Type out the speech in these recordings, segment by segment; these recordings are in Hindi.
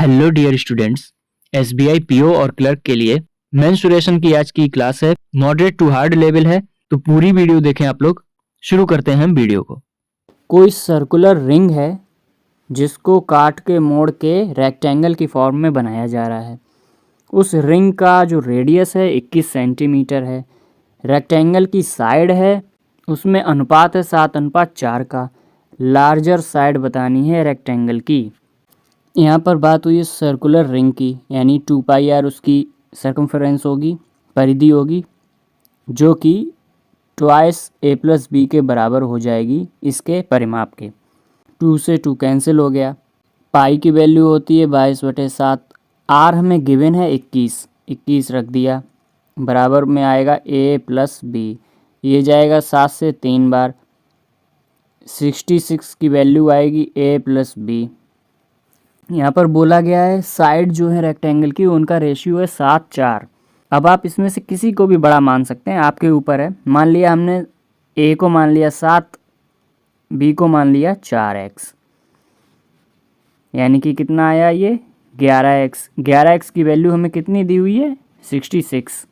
Hello dear students, SBI PO और क्लर्क के लिए मेंसुरेशन की आज की क्लास है। मॉडरेट टू हार्ड लेवल है, तो पूरी वीडियो देखें आप लोग। शुरू करते हैं हम वीडियो को। कोई सर्कुलर रिंग है जिसको काट के मोड़ के रेक्टेंगल की फॉर्म में बनाया जा रहा है। उस रिंग का जो रेडियस है 21 सेंटीमीटर है। रेक्टेंगल की साइड है, उसमें अनुपात है 7:4 का। लार्जर साइड बतानी है रेक्टेंगल की। यहाँ पर बात हुई है सर्कुलर रिंग की, यानी 2πr उसकी सर्कमफरेंस होगी, परिधि होगी, जो कि ट्वाइस a+b के बराबर हो जाएगी इसके परिमाप के। 2 से 2 कैंसिल हो गया। पाई की वैल्यू होती है 22/7। आर हमें गिवन है 21 रख दिया, बराबर में आएगा a+b। ये जाएगा 7 से 3 बार, 66 की वैल्यू आएगी a+b। यहाँ पर बोला गया है साइड जो है रेक्टेंगल की उनका रेशियो है 7:4। अब आप इसमें से किसी को भी बड़ा मान सकते हैं, आपके ऊपर है। मान लिया हमने a को मान लिया 7, b को मान लिया 4x, यानी कि कितना आया ये 11x। 11x की वैल्यू हमें कितनी दी हुई है 66।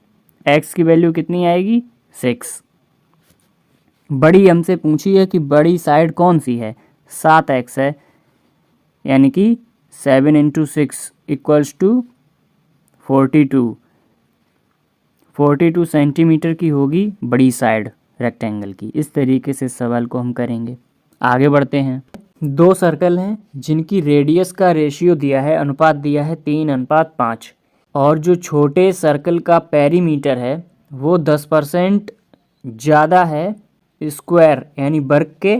x की वैल्यू कितनी आएगी 6। बड़ी हमसे पूछी है कि बड़ी साइड कौन सी है, 7x है, यानी कि 7 × 6 = 42। 42 सेंटीमीटर की होगी बड़ी साइड रेक्टेंगल की। इस तरीके से सवाल को हम करेंगे। आगे बढ़ते हैं। दो सर्कल हैं जिनकी रेडियस का रेशियो दिया है, अनुपात दिया है 3:5, और जो छोटे सर्कल का पेरीमीटर है वो 10% ज़्यादा है स्क्वायर यानी वर्ग के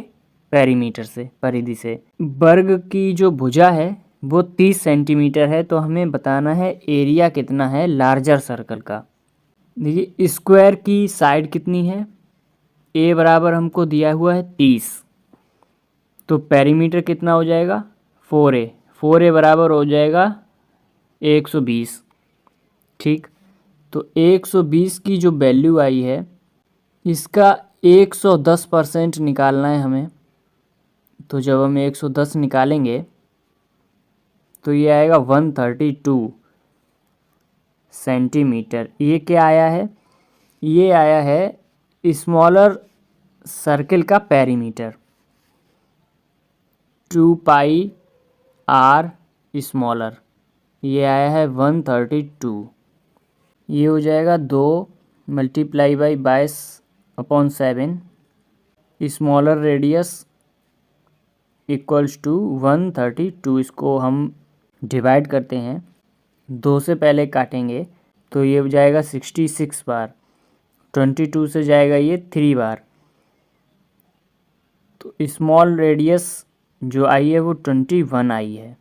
पेरीमीटर से, परिधि से। वर्ग की जो भुजा है वो 30 सेंटीमीटर है, तो हमें बताना है एरिया कितना है लार्जर सर्कल का। देखिए स्क्वायर की साइड कितनी है, a बराबर हमको दिया हुआ है 30, तो पेरीमीटर कितना हो जाएगा 4a। 4a बराबर हो जाएगा 120। ठीक, तो 120 की जो वैल्यू आई है इसका 110% निकालना है हमें। तो जब हम 110 निकालेंगे तो ये आएगा 132 सेंटीमीटर। ये क्या आया है, ये आया है स्मॉलर सर्किल का पेरीमीटर, 2πr स्मॉलर। ये आया है 132। ये हो जाएगा 2 × 22/7 स्मॉलर रेडियस = 132। इसको हम डिवाइड करते हैं, 2 से पहले काटेंगे तो ये हो जाएगा 66 बार, 22 से जाएगा ये 3 बार, तो स्मॉल रेडियस जो आई है वो 21 आई है।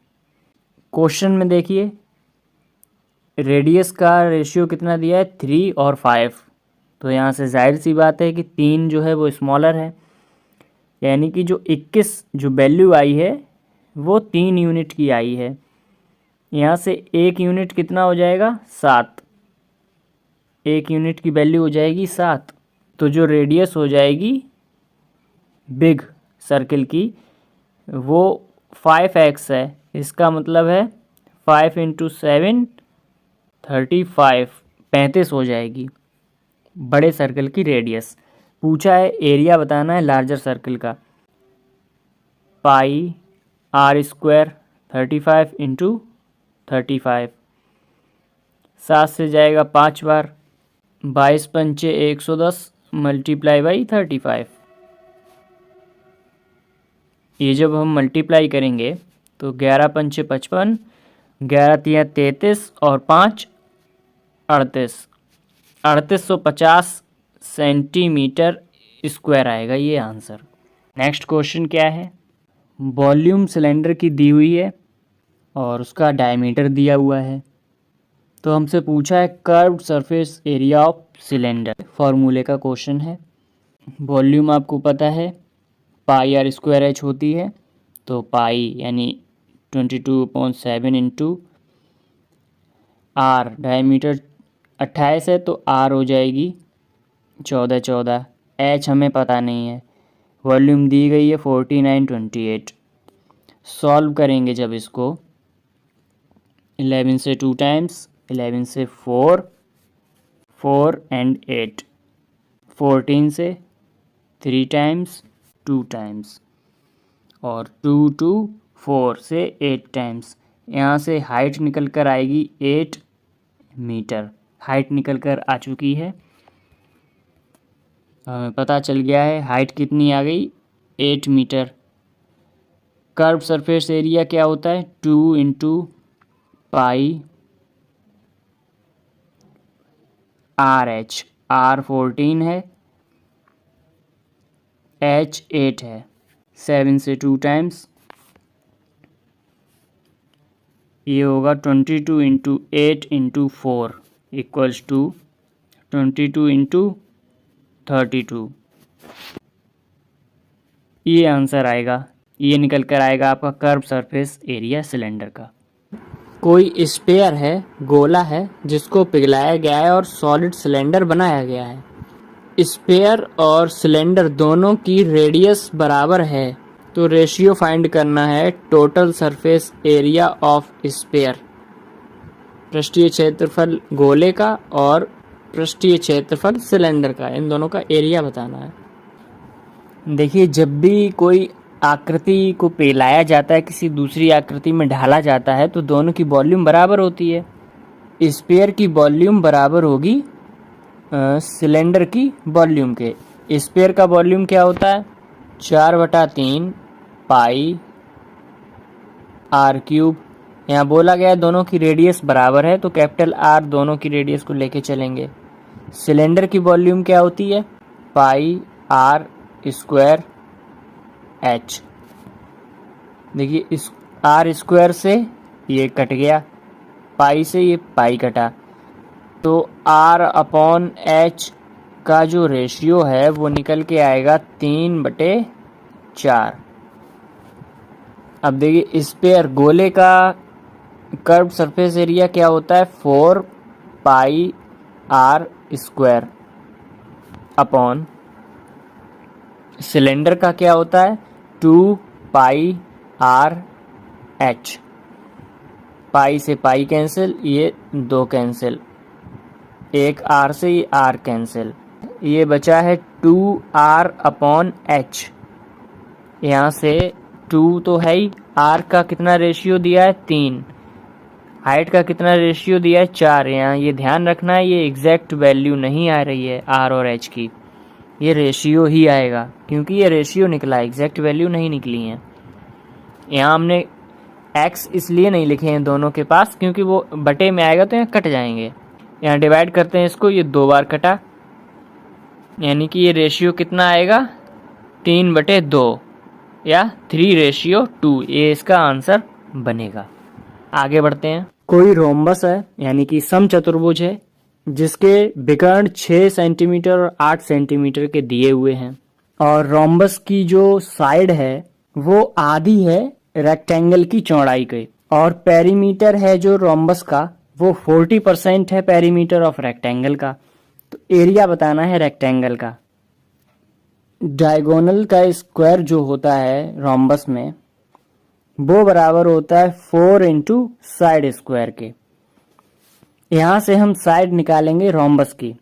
क्वेश्चन में देखिए रेडियस का रेशियो कितना दिया है 3 और 5, तो यहाँ से जाहिर सी बात है कि 3 जो है वो स्मॉलर है, यानी कि जो 21 जो वैल्यू आई है वो 3 यूनिट की आई है। यहाँ से 1 यूनिट कितना हो जाएगा 7, 1 यूनिट की वैल्यू हो जाएगी 7, तो जो रेडियस हो जाएगी बिग सर्किल की वो 5x है। इसका मतलब है 5 × 7 35 हो जाएगी बड़े सर्कल की रेडियस। पूछा है एरिया बताना है लार्जर सर्कल का, πr² 35 × 35, 7 से जाएगा 5 बार, 22 × 5 = 110 × 35। ये जब हम मल्टीप्लाई करेंगे तो 11 × 5 = 55, 11 × 3 = 33 और 5 38, 3850 सेंटीमीटर स्क्वायर आएगा ये आंसर। नेक्स्ट क्वेश्चन क्या है, वॉल्यूम सिलेंडर की दी हुई है और उसका डायमीटर दिया हुआ है। तो हमसे पूछा है curved surface area of cylinder, फार्मूले का क्वेश्चन है। वॉल्यूम आपको पता है πr² होती है, तो पाई यानी 22/7 × r, डायमीटर 28 है तो r हो जाएगी 14, h हमें पता नहीं है। वॉल्यूम दी गई है 4928। सॉल्व करेंगे जब इसको 11 से 2 टाइम्स, 11 से 4, 4 एंड 8, 14 से 3 टाइम्स, 2 टाइम्स, और 2 to 4 से 8 टाइम्स। यहाँ से हाइट निकल कर आएगी 8 मीटर। हाइट निकल कर आ चुकी है, हमें पता चल गया है हाइट कितनी आ गई, 8 मीटर। कर्व सरफेस एरिया क्या होता है, 2 into pi R H. R 14 है, एच 8 है। 7 से 2 टाइम्स, ये होगा 22 into 8 into 4 equals to 22 into 32। ये आंसर आएगा, ये निकल कर आएगा आपका कर्व सरफेस एरिया सिलेंडर का। कोई स्फीयर है, गोला है, जिसको पिघलाया गया है और सॉलिड सिलेंडर बनाया गया है। स्फीयर और सिलेंडर दोनों की रेडियस बराबर है, तो रेशियो फाइंड करना है total surface area of sphere. पृष्ठीय क्षेत्रफल गोले का और पृष्ठीय क्षेत्रफल सिलेंडर का, इन दोनों का एरिया बताना है। देखिए, जब भी कोई आकृति को पिघलाया जाता है, किसी दूसरी आकृति में ढाला जाता है, तो दोनों की वॉल्यूम बराबर होती है। स्फीयर की वॉल्यूम बराबर होगी सिलेंडर की वॉल्यूम के। स्फीयर का वॉल्यूम क्या होता है, 4/3 पाई आर क्यूब। यहाँ बोला गया है दोनों की रेडियस बराबर है, तो कैपिटल आर दोनों की रेडियस को लेके चलेंगे। सिलेंडर की वॉल्यूम क्या होती है, पाई आर स्क्वायर एच। देखिए, इस आर स्क्वायर से ये कट गया, पाई से ये पाई कटा, तो आर अपॉन एच का जो रेशियो है वो निकल के आएगा 3/4। अब देखिए, स्फीयर गोले का कर्व सरफेस एरिया क्या होता है, 4 पाई आर स्क्वायर अपॉन सिलेंडर का क्या होता है, 2 पाई आर एच। पाई से पाई कैंसिल, ये 2 कैंसिल, एक आर से ये आर कैंसिल, ये बचा है 2r अपॉन एच। यहाँ से 2 तो है ही, आर का कितना रेशियो दिया है, 3। हाइट का कितना रेशियो दिया है, 4। यहाँ ये ध्यान रखना है, ये एग्जैक्ट वैल्यू नहीं आ रही है आर और एच की, ये रेशियो ही आएगा, क्योंकि ये रेशियो निकला है, एग्जैक्ट वैल्यू नहीं निकली है। यहाँ हमने x इसलिए नहीं लिखे हैं दोनों के पास, क्योंकि वो बटे में आएगा तो यहाँ कट जाएंगे। यहाँ डिवाइड करते हैं इसको, ये 2 बार कटा, यानी कि ये रेशियो कितना आएगा, 3/2 या 3:2। ये इसका आंसर बनेगा। आगे बढ़ते हैं। कोई रोम्बस है, यानी कि समचतुर्भुज है, जिसके विकर्ण 6 सेंटीमीटर और 8 सेंटीमीटर के दिए हुए हैं, और रोम्बस की जो साइड है वो आधी है रेक्टेंगल की चौड़ाई के, और पेरीमीटर है जो रोम्बस का वो 40% है पेरीमीटर ऑफ रेक्टेंगल का। तो एरिया बताना है रेक्टेंगल का। डायगोनल का स्क्वायर जो होता है रोम्बस में, वो बराबर होता है 4 इंटू साइड स्क्वायर के। यहाँ से हम साइड निकालेंगे रोम्बस की,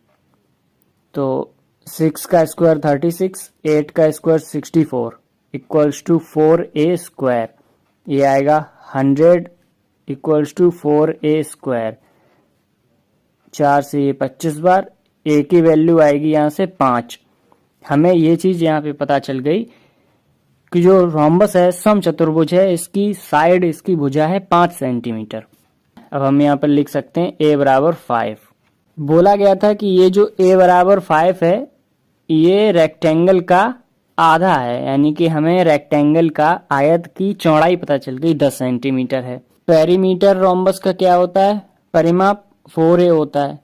तो 6 का स्क्वायर 36, 8 का square 64 equals to 4a square. ये आएगा 100 इक्वल्स टू 4a स्क्वायर। 4 से ये 25 बार, a की वैल्यू आएगी यहाँ से 5। हमें ये चीज़ यहाँ पे पता चल गई कि जो रोम्बस है समचतुर्भुज है, इसकी साइड, इसकी भुजा है 5 सेंटीमीटर। अब हम यहाँ पर लिख सकते हैं a बराबर 5। बोला गया था कि ये जो a बराबर 5 है, ये रेक्टेंगल का आधा है, यानी कि हमें रेक्टेंगल का आयत की चौड़ाई पता चल गई 10 सेंटीमीटर है। पेरीमीटर रोम्बस का क्या होता है, परिमाप 4a होता है,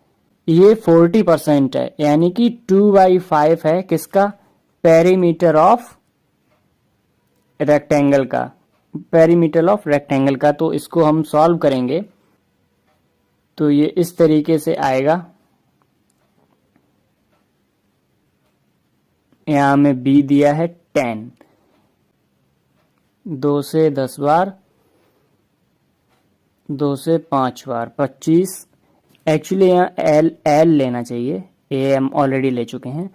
ये 40% है, यानी कि 2/5 है किसका, पेरीमीटर ऑफ रेक्टेंगल का, पेरीमीटर ऑफ रेक्टेंगल का। तो इसको हम सॉल्व करेंगे तो ये इस तरीके से आएगा। यहाँ में b दिया है 10, 2 से 10 बार 2 से 5 बार 25। एक्चुअली यहाँ एल लेना चाहिए, ए हम ऑलरेडी ले चुके हैं।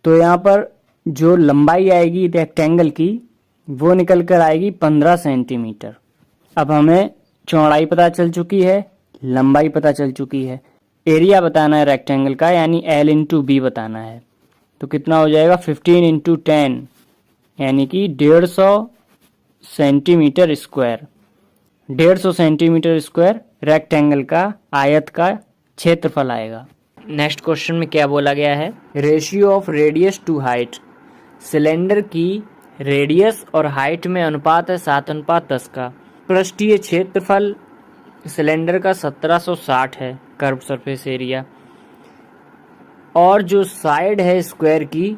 तो यहाँ पर जो लंबाई आएगी रेक्टेंगल की वो निकल कर आएगी 15 सेंटीमीटर। अब हमें चौड़ाई पता चल चुकी है, लंबाई पता चल चुकी है, एरिया बताना है रेक्टेंगल का, यानी एल इंटू बी बताना है। तो कितना हो जाएगा 15 इंटू 10 यानी कि 150 centimetre square. 150 centimetre square rectangle का, आयत का क्षेत्रफल आएगा। नेक्स्ट क्वेश्चन में क्या बोला गया है, ratio of radius to height. Cylinder की रेडियस और हाइट में अनुपात है 7:10 का। पृष्ठीय क्षेत्रफल सिलेंडर का 1760 है, कर्व सरफेस एरिया, और जो साइड है स्क्वायर की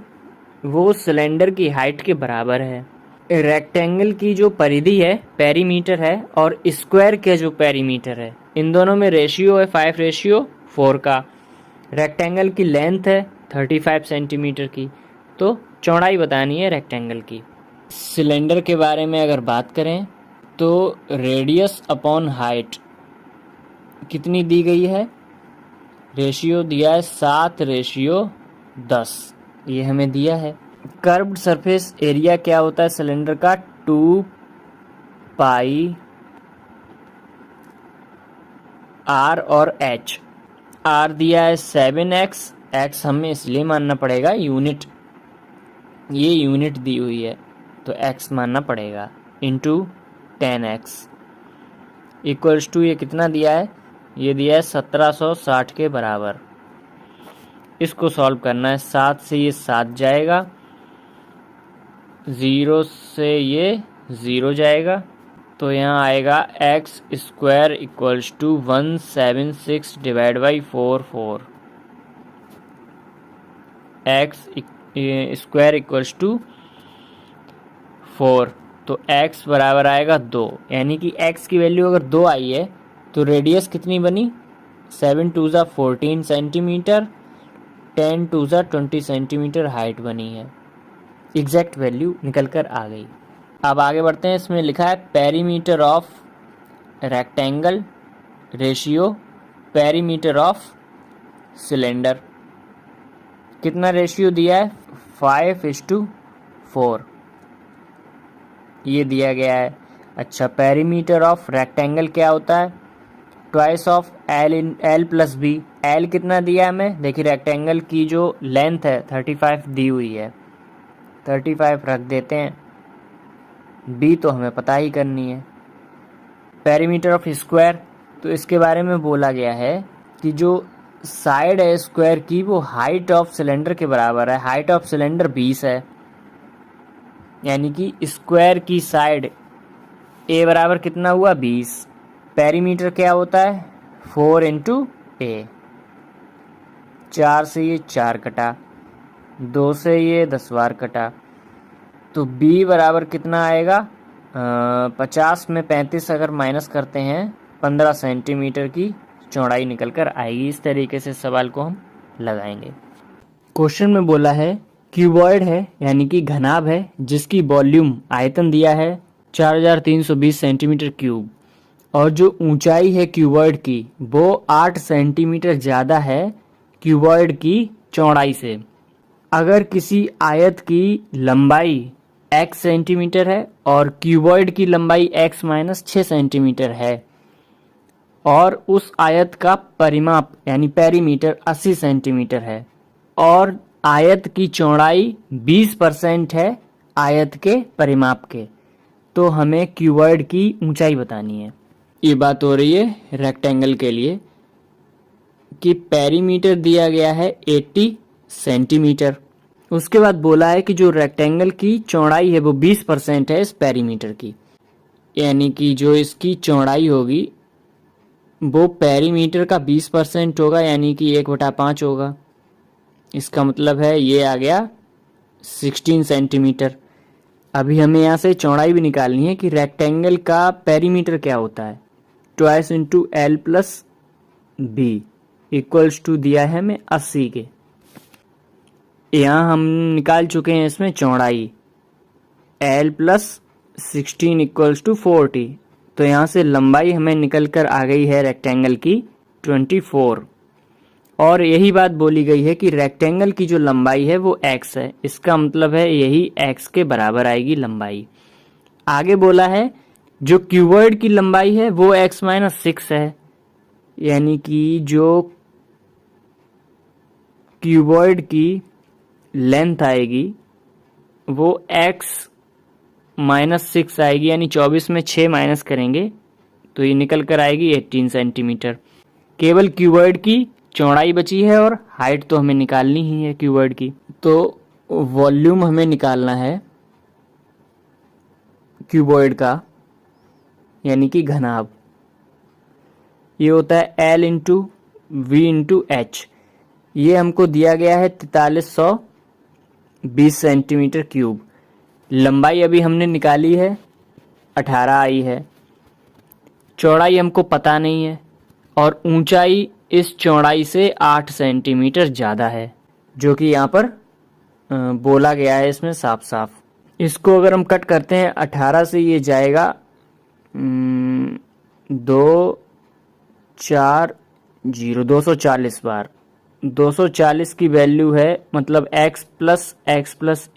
वो सिलेंडर की हाइट के बराबर है। रेक्टेंगल की जो परिधि है पेरीमीटर है, और स्क्वायर के जो पेरीमीटर है, इन दोनों में रेशियो है 5:4 का। रेक्टेंगल की लेंथ है 35 सेंटीमीटर की, तो चौड़ाई बतानी है रेक्टेंगल की। सिलेंडर के बारे में अगर बात करें तो रेडियस अपॉन हाइट कितनी दी गई है, रेशियो दिया है 7:10, ये हमें दिया है। कर्व्ड सरफेस एरिया क्या होता है सिलेंडर का, 2 पाई आर और एच। आर दिया है 7x, एक्स हमें इसलिए मानना पड़ेगा यूनिट, ये यूनिट दी हुई है तो x मानना पड़ेगा, इंटू 10x इक्वल्स टू ये कितना दिया है, ये दिया है 1760 के बराबर। इसको सॉल्व करना है, 7 से ये 7 जाएगा, 0 से ये 0 जाएगा, तो यहाँ आएगा x square equals to 176 divide by 4 x square equals to 4। तो x बराबर आएगा 2, यानी कि x की वैल्यू अगर 2 आई है तो रेडियस कितनी बनी, 7 2 ज़ा 14 सेंटीमीटर, 10 2 ज़ा 20 सेंटीमीटर हाइट बनी है। एग्जैक्ट वैल्यू निकल कर आ गई। अब आगे बढ़ते हैं, इसमें लिखा है perimeter of rectangle ratio perimeter of cylinder. कितना रेशियो दिया है, 5:4 ये दिया गया है। अच्छा, पेरीमीटर ऑफ रेक्टेंगल क्या होता है, twice of L plus B. L कितना दिया है हमें, देखिए रेक्टेंगल की जो लेंथ है 35 दी हुई है, 35 रख देते हैं, बी तो हमें पता ही करनी है। पेरीमीटर ऑफ स्क्वायर, तो इसके बारे में बोला गया है कि जो साइड है स्क्वायर की वो हाइट ऑफ सिलेंडर के बराबर है। हाइट ऑफ सिलेंडर 20 है, यानी कि स्क्वायर की साइड ए बराबर कितना हुआ 20। पेरीमीटर क्या होता है 4 इंटू ए, 4 से ये 4 कटा, 2 से ये 10 बार कटा, तो b बराबर कितना आएगा, 50 में 35 अगर माइनस करते हैं 15 सेंटीमीटर की चौड़ाई निकल कर आएगी। इस तरीके से सवाल को हम लगाएंगे। क्वेश्चन में बोला है क्यूबॉइड है, यानी कि घनाभ है, जिसकी वॉल्यूम आयतन दिया है 4320 सेंटीमीटर क्यूब, और जो ऊंचाई है क्यूबॉइड की वो 8 सेंटीमीटर ज़्यादा है क्यूबॉइड की चौड़ाई से। अगर किसी आयत की लंबाई x सेंटीमीटर है और क्यूबॉइड की लंबाई x माइनस 6 सेंटीमीटर है, और उस आयत का परिमाप यानी पेरीमीटर 80 सेंटीमीटर है, और आयत की चौड़ाई 20% है आयत के परिमाप के, तो हमें क्यूबॉइड की ऊंचाई बतानी है। ये बात हो रही है रेक्टेंगल के लिए कि पेरीमीटर दिया गया है 80 सेंटीमीटर। उसके बाद बोला है कि जो रेक्टेंगल की चौड़ाई है वो 20% है इस पेरीमीटर की, यानी कि जो इसकी चौड़ाई होगी वो पेरीमीटर का 20% होगा, यानी कि 1/5 होगा। इसका मतलब है ये आ गया 16 सेंटीमीटर। अभी हमें यहाँ से चौड़ाई भी निकालनी है कि रेक्टेंगल का पेरीमीटर क्या होता है, twice into L plus B equals to दिया है हमें 80 के। यहाँ हम निकाल चुके हैं इसमें चौड़ाई, एल प्लस 16 इक्वल्स टू 40, तो यहाँ से लंबाई हमें निकल कर आ गई है रेक्टेंगल की 24। और यही बात बोली गई है कि रेक्टेंगल की जो लंबाई है वो x है, इसका मतलब है यही x के बराबर आएगी लंबाई। आगे बोला है जो क्यूबॉइड की लंबाई है वो x माइनस 6 है, यानी कि जो क्यूबॉइड की लेंथ आएगी वो x माइनस 6 आएगी, यानी 24 में 6 माइनस करेंगे तो ये निकल कर आएगी 18 सेंटीमीटर। केवल क्यूबॉइड की चौड़ाई बची है और हाइट तो हमें निकालनी ही है क्यूबॉइड की। तो वॉल्यूम हमें निकालना है क्यूबॉइड का, यानी कि घनाभ। ये होता है L into V into H. ये हमको दिया गया है 4320 सेंटीमीटर क्यूब। लंबाई अभी हमने निकाली है 18 आई है, चौड़ाई हमको पता नहीं है और ऊंचाई इस चौड़ाई से 8 सेंटीमीटर ज़्यादा है, जो कि यहाँ पर बोला गया है इसमें साफ साफ। इसको अगर हम कट करते हैं 18 से ये जाएगा 240 बार। 240 की वैल्यू है, मतलब x प्लस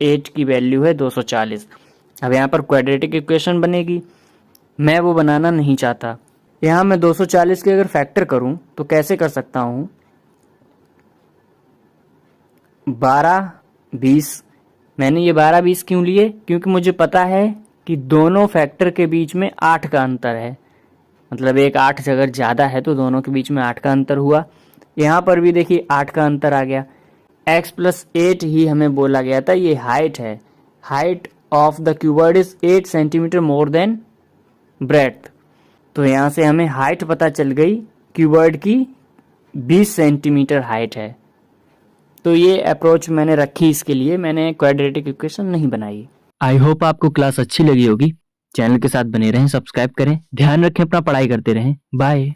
8 की वैल्यू है 240। अब यहाँ पर क्वाड्रेटिक इक्वेशन बनेगी, मैं वो बनाना नहीं चाहता। यहाँ मैं 240 के अगर फैक्टर करूँ तो कैसे कर सकता हूँ, 12 20। मैंने ये 12 20 क्यों लिए, क्योंकि मुझे पता है कि दोनों फैक्टर के बीच में 8 का अंतर है, मतलब एक 8 अगर ज़्यादा है तो दोनों के बीच में 8 का अंतर हुआ। यहाँ पर भी देखिए 8 का अंतर आ गया। x प्लस 8 ही हमें बोला गया था, ये हाइट है। Height of the cuboid is 8 centimetre more than breadth. तो यहाँ से हमें हाइट पता चल गई, क्यूबॉइड की 20 सेंटीमीटर हाइट है। तो ये अप्रोच मैंने रखी, इसके लिए मैंने क्वाड्रेटिक इक्वेशन नहीं बनाई। आई होप आपको क्लास अच्छी लगी होगी। चैनल के साथ बने रहें, सब्सक्राइब करें, ध्यान रखें, अपना पढ़ाई करते रहें। बाय।